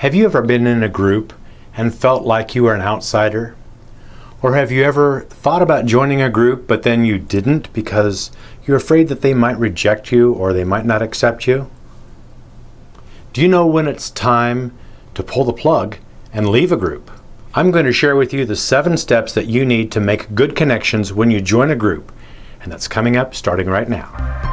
Have you ever been in a group and felt like you were an outsider? Or have you ever thought about joining a group but then you didn't because you're afraid that they might reject you or they might not accept you? Do you know when it's time to pull the plug and leave a group? I'm going to share with you the 7 steps that you need to make good connections when you join a group, and that's coming up starting right now.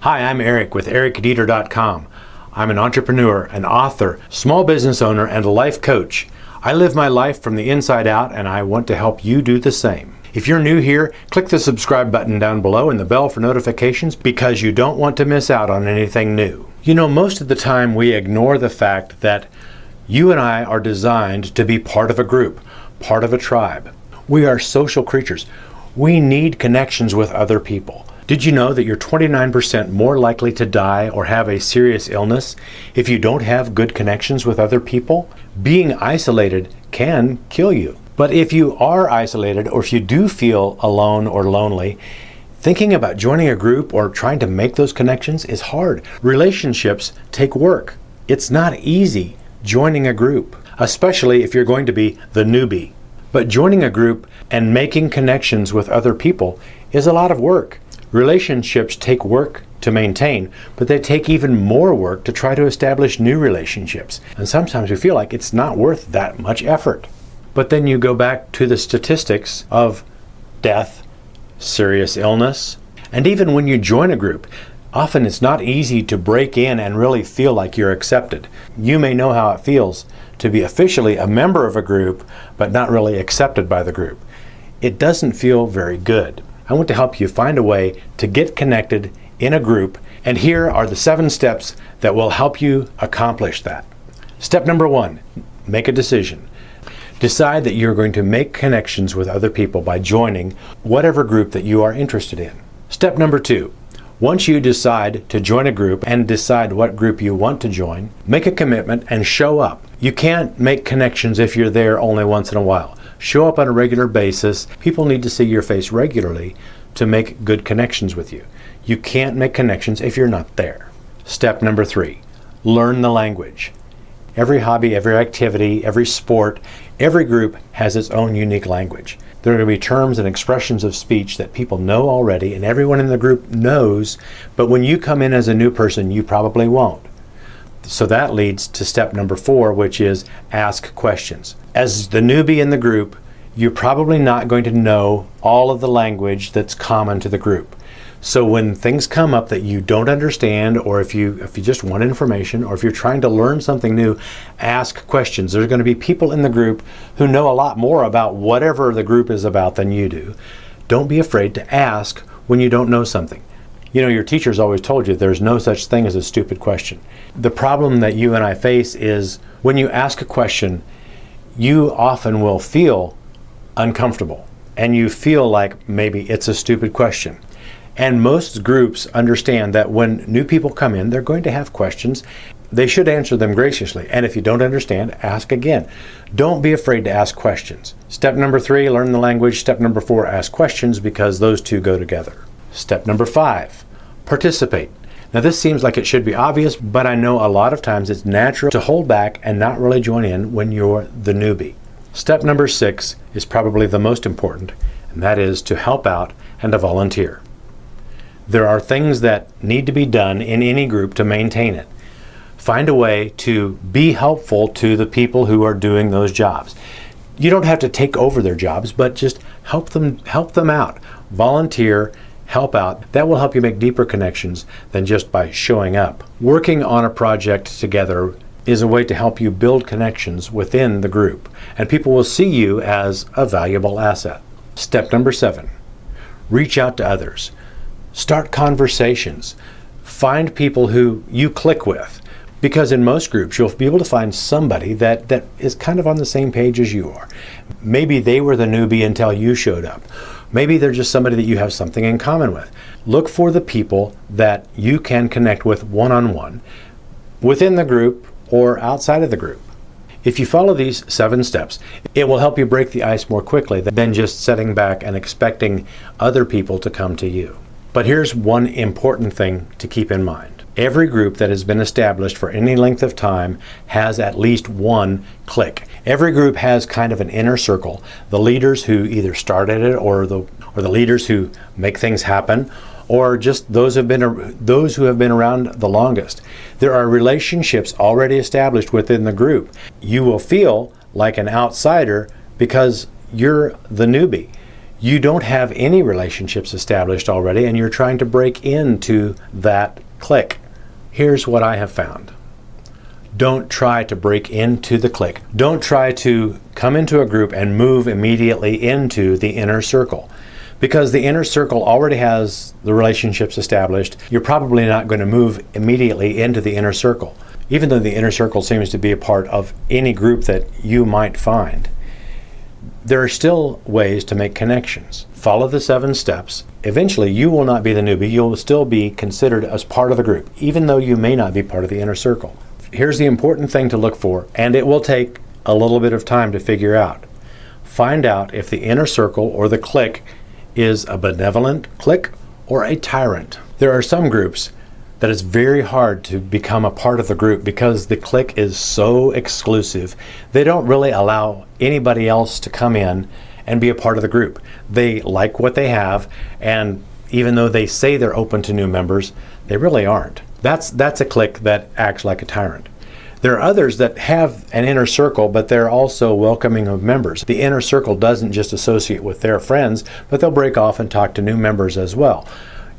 Hi, I'm Eric with ericdieter.com. I'm an entrepreneur, an author, small business owner, and a life coach. I live my life from the inside out, and I want to help you do the same. If you're new here, click the subscribe button down below and the bell for notifications because you don't want to miss out on anything new. You know, most of the time we ignore the fact that you and I are designed to be part of a group, part of a tribe. We are social creatures. We need connections with other people. Did you know that you're 29% more likely to die or have a serious illness if you don't have good connections with other people? Being isolated can kill you. But if you are isolated or if you do feel alone or lonely, thinking about joining a group or trying to make those connections is hard. Relationships take work. It's not easy joining a group, especially if you're going to be the newbie. But joining a group and making connections with other people is a lot of work. Relationships take work to maintain, but they take even more work to try to establish new relationships. And sometimes we feel like it's not worth that much effort. But then you go back to the statistics of death, serious illness, and even when you join a group, often it's not easy to break in and really feel like you're accepted. You may know how it feels to be officially a member of a group, but not really accepted by the group. It doesn't feel very good. I want to help you find a way to get connected in a group, and here are the 7 steps that will help you accomplish that. Step number 1, make a decision. Decide that you're going to make connections with other people by joining whatever group that you are interested in. Step number 2, once you decide to join a group and decide what group you want to join, make a commitment and show up. You can't make connections if you're there only once in a while. Show up on a regular basis. People need to see your face regularly to make good connections with you. You can't make connections if you're not there. Step number 3, learn the language. Every hobby, every activity, every sport, every group has its own unique language. There are going to be terms and expressions of speech that people know already and everyone in the group knows, but when you come in as a new person, you probably won't. So that leads to step number 4, which is ask questions. As the newbie in the group, you're probably not going to know all of the language that's common to the group. So when things come up that you don't understand, or if you just want information, or if you're trying to learn something new, ask questions. There's going to be people in the group who know a lot more about whatever the group is about than you do. Don't be afraid to ask when you don't know something. You know, your teachers always told you there's no such thing as a stupid question. The problem that you and I face is when you ask a question, you often will feel uncomfortable and you feel like maybe it's a stupid question. And most groups understand that when new people come in, they're going to have questions. They should answer them graciously. And if you don't understand, ask again. Don't be afraid to ask questions. Step number 3, learn the language. Step number 4, ask questions, because those two go together. Step number 5, participate. Now this seems like it should be obvious, but I know a lot of times it's natural to hold back and not really join in when you're the newbie. Step number 6 is probably the most important, and that is to help out and to volunteer. There are things that need to be done in any group to maintain it. Find a way to be helpful to the people who are doing those jobs. You don't have to take over their jobs, but just help them out. Volunteer, help out. That will help you make deeper connections than just by showing up. Working on a project together is a way to help you build connections within the group, and people will see you as a valuable asset. Step number 7, reach out to others. Start conversations. Find people who you click with, because in most groups you'll be able to find somebody that is kind of on the same page as you are. Maybe they were the newbie until you showed up. Maybe they're just somebody that you have something in common with. Look for the people that you can connect with one-on-one within the group or outside of the group. If you follow these 7 steps, it will help you break the ice more quickly than just sitting back and expecting other people to come to you. But here's one important thing to keep in mind. Every group that has been established for any length of time has at least one clique. Every group has kind of an inner circle, the leaders who either started it or the leaders who make things happen, or just those who have been around the longest. There are relationships already established within the group. You will feel like an outsider because you're the newbie. You don't have any relationships established already, and you're trying to break into that clique. Here's what I have found. Don't try to break into the clique. Don't try to come into a group and move immediately into the inner circle. Because the inner circle already has the relationships established, you're probably not going to move immediately into the inner circle, even though the inner circle seems to be a part of any group that you might find. There are still ways to make connections. Follow the 7 steps. Eventually, you will not be the newbie. You'll still be considered as part of the group, even though you may not be part of the inner circle. Here's the important thing to look for, and it will take a little bit of time to figure out. Find out if the inner circle or the clique is a benevolent clique or a tyrant. There are some groups that it's very hard to become a part of the group because the clique is so exclusive. They don't really allow anybody else to come in and be a part of the group. They like what they have, and even though they say they're open to new members, they really aren't. That's a clique that acts like a tyrant. There are others that have an inner circle, but they're also welcoming of members. The inner circle doesn't just associate with their friends, but they'll break off and talk to new members as well,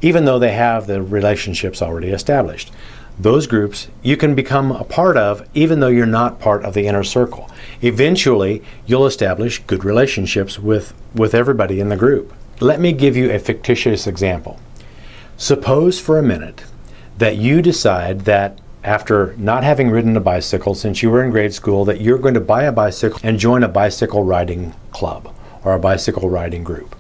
even though they have the relationships already established. Those groups you can become a part of even though you're not part of the inner circle. Eventually, you'll establish good relationships with everybody in the group. Let me give you a fictitious example. Suppose for a minute that you decide that after not having ridden a bicycle since you were in grade school, that you're going to buy a bicycle and join a bicycle riding club or a bicycle riding group.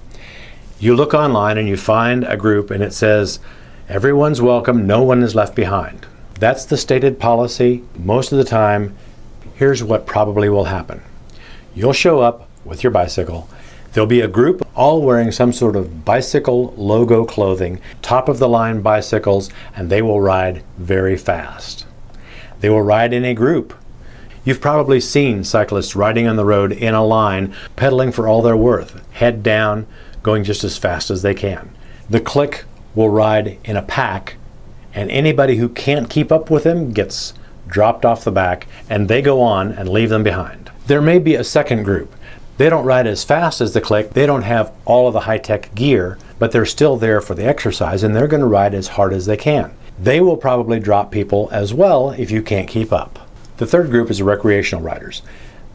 You look online and you find a group and it says, everyone's welcome, no one is left behind. That's the stated policy most of the time. Here's what probably will happen. You'll show up with your bicycle. There'll be a group all wearing some sort of bicycle logo clothing, top of the line bicycles, and they will ride very fast. They will ride in a group. You've probably seen cyclists riding on the road in a line, pedaling for all they're worth, head down, going just as fast as they can. The clique will ride in a pack, and anybody who can't keep up with them gets dropped off the back, and they go on and leave them behind. There may be a second group. They don't ride as fast as the clique. They don't have all of the high-tech gear, but they're still there for the exercise, and they're going to ride as hard as they can. They will probably drop people as well if you can't keep up. The third group is the recreational riders.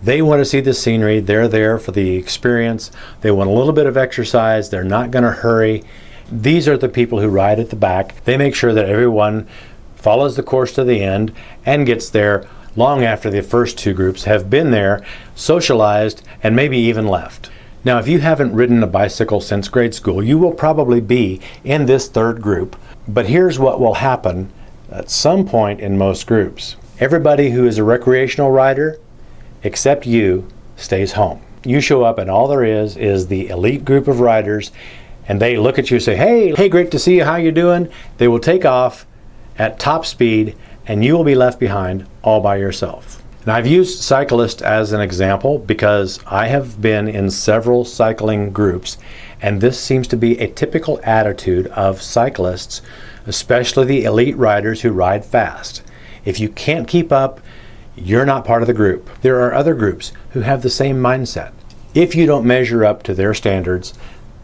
They want to see the scenery. They're there for the experience. They want a little bit of exercise. They're not going to hurry. These are the people who ride at the back. They make sure that everyone follows the course to the end and gets there long after the first 2 groups have been there, socialized, and maybe even left. Now, if you haven't ridden a bicycle since grade school, you will probably be in this third group. But here's what will happen at some point in most groups. Everybody who is a recreational rider, except you, stays home. You show up and all there is the elite group of riders, and they look at you and say, hey, great to see you, how you doing? They will take off at top speed, and you will be left behind all by yourself. Now, I've used cyclists as an example because I have been in several cycling groups, and this seems to be a typical attitude of cyclists, especially the elite riders who ride fast. If you can't keep up, you're not part of the group. There are other groups who have the same mindset. If you don't measure up to their standards,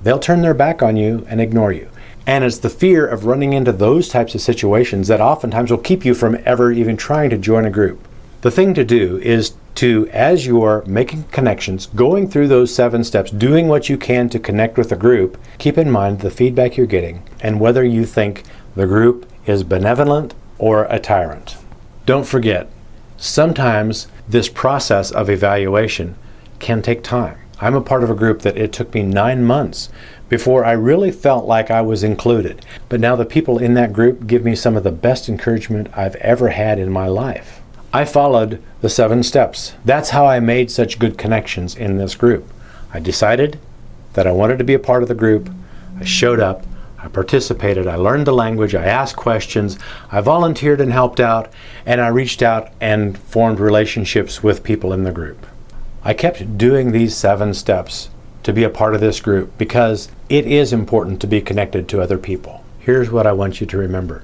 they'll turn their back on you and ignore you. And it's the fear of running into those types of situations that oftentimes will keep you from ever even trying to join a group. The thing to do is to, as you're making connections, going through those 7 steps, doing what you can to connect with the group, keep in mind the feedback you're getting and whether you think the group is benevolent or a tyrant. Don't forget, sometimes this process of evaluation can take time. I'm a part of a group that it took me 9 months before I really felt like I was included. But now the people in that group give me some of the best encouragement I've ever had in my life. I followed the 7 steps. That's how I made such good connections in this group. I decided that I wanted to be a part of the group. I showed up. I participated, I learned the language, I asked questions, I volunteered and helped out, and I reached out and formed relationships with people in the group. I kept doing these 7 steps to be a part of this group because it is important to be connected to other people. Here's what I want you to remember.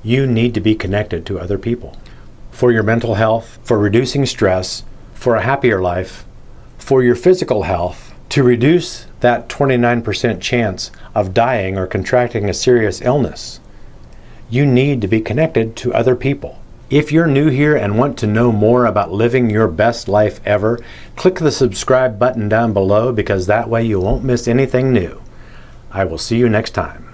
You need to be connected to other people. For your mental health, for reducing stress, for a happier life, for your physical health, to reduce that 29% chance of dying or contracting a serious illness. You need to be connected to other people. If you're new here and want to know more about living your best life ever, click the subscribe button down below because that way you won't miss anything new. I will see you next time.